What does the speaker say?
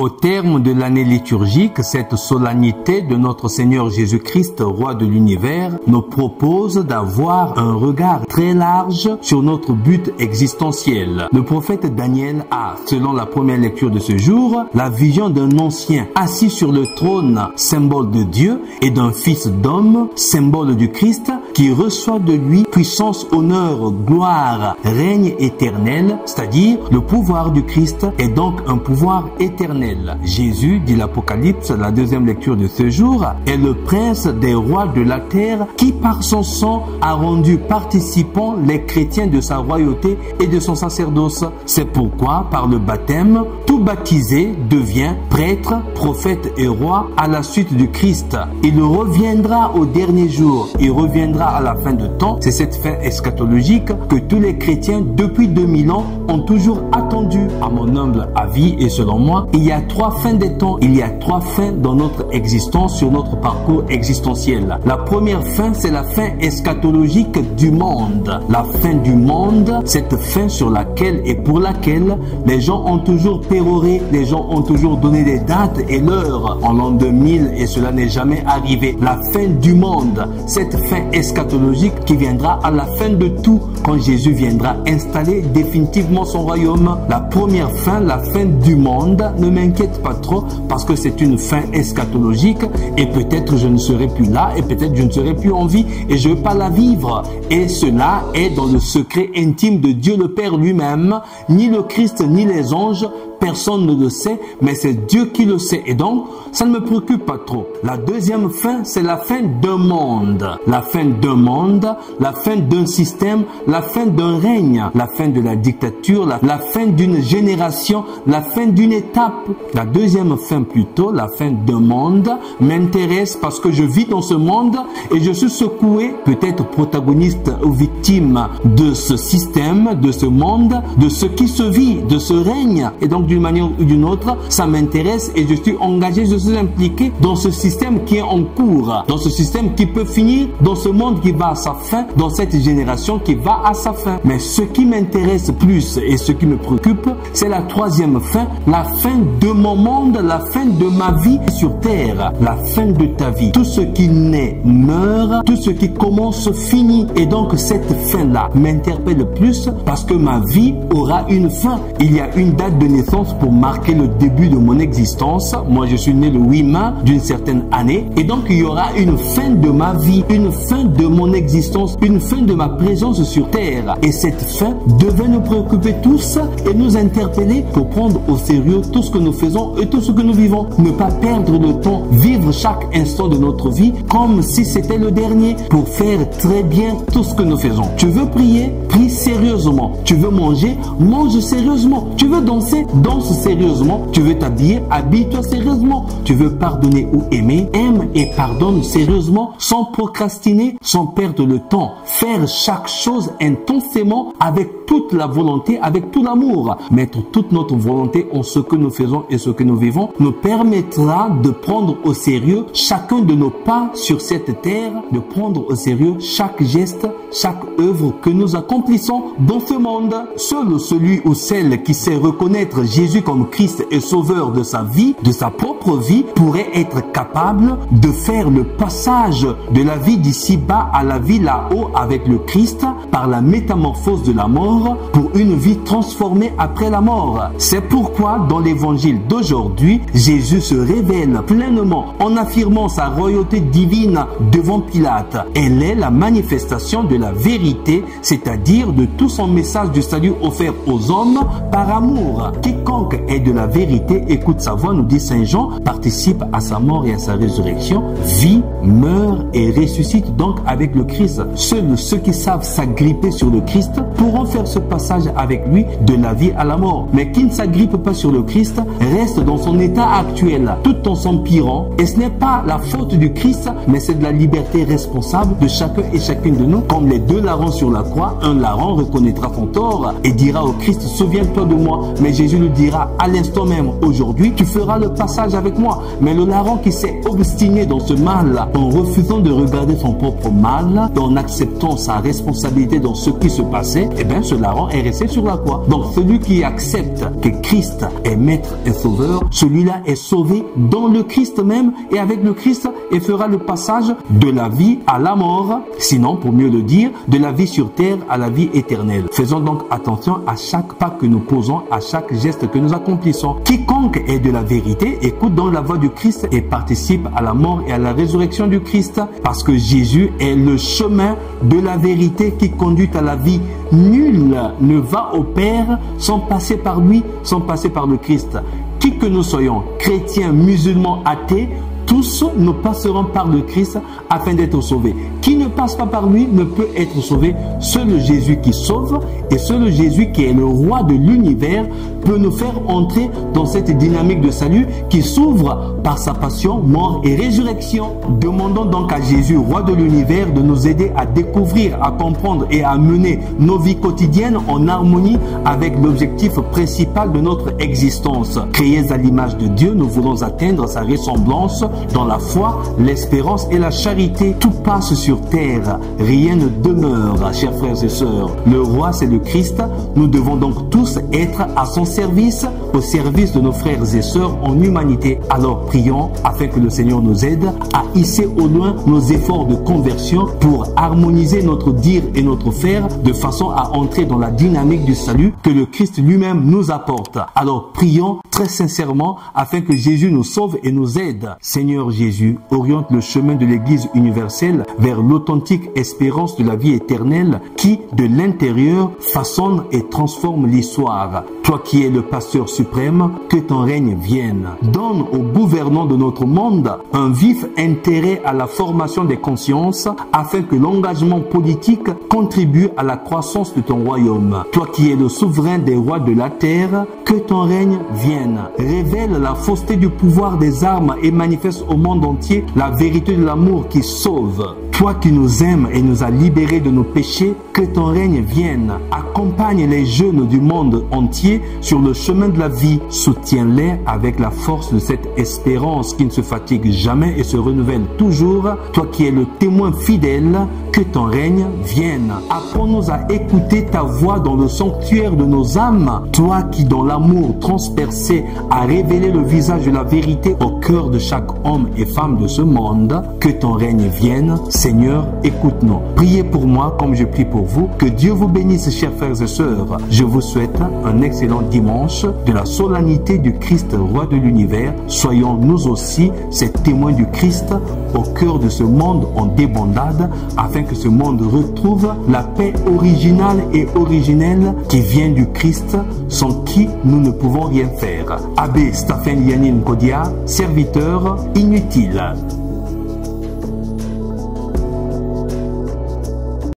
Au terme de l'année liturgique, cette solennité de notre Seigneur Jésus-Christ, roi de l'univers, nous propose d'avoir un regard très large sur notre but existentiel. Le prophète Daniel a, selon la première lecture de ce jour, la vision d'un ancien assis sur le trône, symbole de Dieu, et d'un fils d'homme, symbole du Christ, qui reçoit de lui puissance, honneur, gloire, règne éternel, c'est-à-dire le pouvoir du Christ est donc un pouvoir éternel. Jésus, dit l'Apocalypse, la deuxième lecture de ce jour, est le prince des rois de la terre qui par son sang a rendu participants les chrétiens de sa royauté et de son sacerdoce. C'est pourquoi, par le baptême, tout baptisé devient prêtre, prophète et roi à la suite du Christ. Il reviendra au dernier jour, il reviendra à la fin de temps. C'est cette fin eschatologique que tous les chrétiens depuis 2000 ans ont toujours attendu. À mon humble avis et selon moi, il y a trois fins des temps, il y a trois fins dans notre existence, sur notre parcours existentiel. La première fin, c'est la fin eschatologique du monde. La fin du monde, cette fin sur laquelle et pour laquelle les gens ont toujours péroré, les gens ont toujours donné des dates et l'heure en l'an 2000 et cela n'est jamais arrivé. La fin du monde, cette fin eschatologique qui viendra à la fin de tout quand Jésus viendra installer définitivement son royaume. La première fin, la fin du monde, ne m'inquiète pas trop parce que c'est une fin eschatologique et peut-être je ne serai plus là et peut-être je ne serai plus en vie et je ne vais pas la vivre. Et cela est dans le secret intime de Dieu le Père lui-même. Ni le Christ ni les anges, personne ne le sait, mais c'est Dieu qui le sait. Et donc, ça ne me préoccupe pas trop. La deuxième fin, c'est la fin d'un monde. La fin d'un monde, la fin d'un système, la fin d'un règne, la fin de la dictature, la fin d'une génération, la fin d'une étape. La deuxième fin plutôt, la fin d'un monde, m'intéresse parce que je vis dans ce monde et je suis secoué, peut-être protagoniste ou victime de ce système, de ce monde, de ce qui se vit, de ce règne. Et donc, d'une manière ou d'une autre, ça m'intéresse et je suis engagé, je suis impliqué dans ce système qui est en cours, dans ce système qui peut finir, dans ce monde qui va à sa fin, dans cette génération qui va à sa fin. Mais ce qui m'intéresse plus et ce qui me préoccupe, c'est la troisième fin, la fin de mon monde, la fin de ma vie sur terre, la fin de ta vie. Tout ce qui naît meurt, tout ce qui commence finit. Et donc cette fin-là m'interpelle plus parce que ma vie aura une fin. Il y a une date de naissance pour marquer le début de mon existence. Moi, je suis né le 8 mai d'une certaine année. Et donc, il y aura une fin de ma vie, une fin de mon existence, une fin de ma présence sur Terre. Et cette fin devait nous préoccuper tous et nous interpeller pour prendre au sérieux tout ce que nous faisons et tout ce que nous vivons. Ne pas perdre le temps, vivre chaque instant de notre vie comme si c'était le dernier pour faire très bien tout ce que nous faisons. Tu veux prier? Prie sérieusement. Tu veux manger? Mange sérieusement. Tu veux danser? Danse sérieusement. Tu veux t'habiller? Habille-toi sérieusement. Tu veux pardonner ou aimer? Aime et pardonne sérieusement, sans procrastiner, sans perdre le temps. Faire chaque chose intensément, avec toute la volonté, avec tout l'amour. Mettre toute notre volonté en ce que nous faisons et ce que nous vivons nous permettra de prendre au sérieux chacun de nos pas sur cette terre, de prendre au sérieux chaque geste, chaque œuvre que nous accomplissons dans ce monde. Seul celui ou celle qui sait reconnaître Jésus comme Christ et sauveur de sa vie, de sa propre vie, pourrait être capable de faire le passage de la vie d'ici-bas à la vie là-haut avec le Christ par la métamorphose de la mort pour une vie transformée après la mort. C'est pourquoi dans l'évangile d'aujourd'hui, Jésus se révèle pleinement en affirmant sa royauté divine devant Pilate. Elle est la manifestation de la vérité, c'est-à-dire de tout son message du salut offert aux hommes par amour. Quiconque est de la vérité, écoute sa voix, nous dit Saint Jean, participe à sa mort et à sa résurrection, vit, meurt et ressuscite donc avec le Christ. Seuls ceux qui savent s'agripper sur le Christ pourront faire ce passage avec lui de la vie à la mort. Mais qui ne s'agrippe pas sur le Christ reste dans son état actuel, tout en s'empirant. Et ce n'est pas la faute du Christ, mais c'est de la liberté responsable de chacun et chacune de nous. Comme les deux larrons sur la croix, un larron reconnaîtra son tort et dira au Christ, souviens-toi de moi. Mais Jésus lui dira à l'instant même, aujourd'hui, tu feras le passage avec moi. Mais le larron qui s'est obstiné dans ce mal, en refusant de regarder son propre mal, en acceptant sa responsabilité dans ce qui se passait, eh bien, se larrant est resté sur la croix. Donc celui qui accepte que Christ est maître et sauveur, celui-là est sauvé dans le Christ même et avec le Christ et fera le passage de la vie à la mort, sinon pour mieux le dire, de la vie sur terre à la vie éternelle. Faisons donc attention à chaque pas que nous posons, à chaque geste que nous accomplissons. Quiconque est de la vérité écoute donc la voix du Christ et participe à la mort et à la résurrection du Christ, parce que Jésus est le chemin de la vérité qui conduit à la vie. Nul ne va au Père sans passer par lui, sans passer par le Christ. Qui que nous soyons, chrétiens, musulmans, athées, tous nous passerons par le Christ afin d'être sauvés. Qui ne passe pas par lui ne peut être sauvé. Seul Jésus qui sauve et seul Jésus qui est le roi de l'univers peut nous faire entrer dans cette dynamique de salut qui s'ouvre par sa passion, mort et résurrection. Demandons donc à Jésus, roi de l'univers, de nous aider à découvrir, à comprendre et à mener nos vies quotidiennes en harmonie avec l'objectif principal de notre existence. Créés à l'image de Dieu, nous voulons atteindre sa ressemblance dans la foi, l'espérance et la charité. Tout passe sur terre, rien ne demeure, chers frères et sœurs. Le roi, c'est le Christ. Nous devons donc tous être à son service, au service de nos frères et sœurs en humanité. Alors prions afin que le Seigneur nous aide à hisser au loin nos efforts de conversion pour harmoniser notre dire et notre faire de façon à entrer dans la dynamique du salut que le Christ lui-même nous apporte. Alors prions très sincèrement afin que Jésus nous sauve et nous aide. Seigneur Jésus, oriente le chemin de l'Église universelle vers l'authentique espérance de la vie éternelle qui, de l'intérieur, façonne et transforme l'histoire. Toi qui es le pasteur suprême, que ton règne vienne. Donne aux gouvernants de notre monde un vif intérêt à la formation des consciences afin que l'engagement politique contribue à la croissance de ton royaume. Toi qui es le souverain des rois de la terre, que ton règne vienne. Révèle la fausseté du pouvoir des armes et manifeste au monde entier la vérité de l'amour qui sauve. Toi qui nous aimes et nous as libérés de nos péchés, que ton règne vienne. Accompagne les jeunes du monde entier sur le chemin de la vie. Soutiens-les avec la force de cette espérance qui ne se fatigue jamais et se renouvelle toujours. Toi qui es le témoin fidèle, que ton règne vienne. Apprends-nous à écouter ta voix dans le sanctuaire de nos âmes. Toi qui, dans l'amour transpercé, as révélé le visage de la vérité au cœur de chaque homme et femme de ce monde, que ton règne vienne. Seigneur, écoute-nous. Priez pour moi comme je prie pour vous. Que Dieu vous bénisse, chers frères et sœurs. Je vous souhaite un excellent dimanche de la solennité du Christ, roi de l'univers. Soyons nous aussi ces témoins du Christ au cœur de ce monde en débandade, afin que ce monde retrouve la paix originale et originelle qui vient du Christ, sans qui nous ne pouvons rien faire. Abbé Stephen Yanin Kodia, serviteur inutile.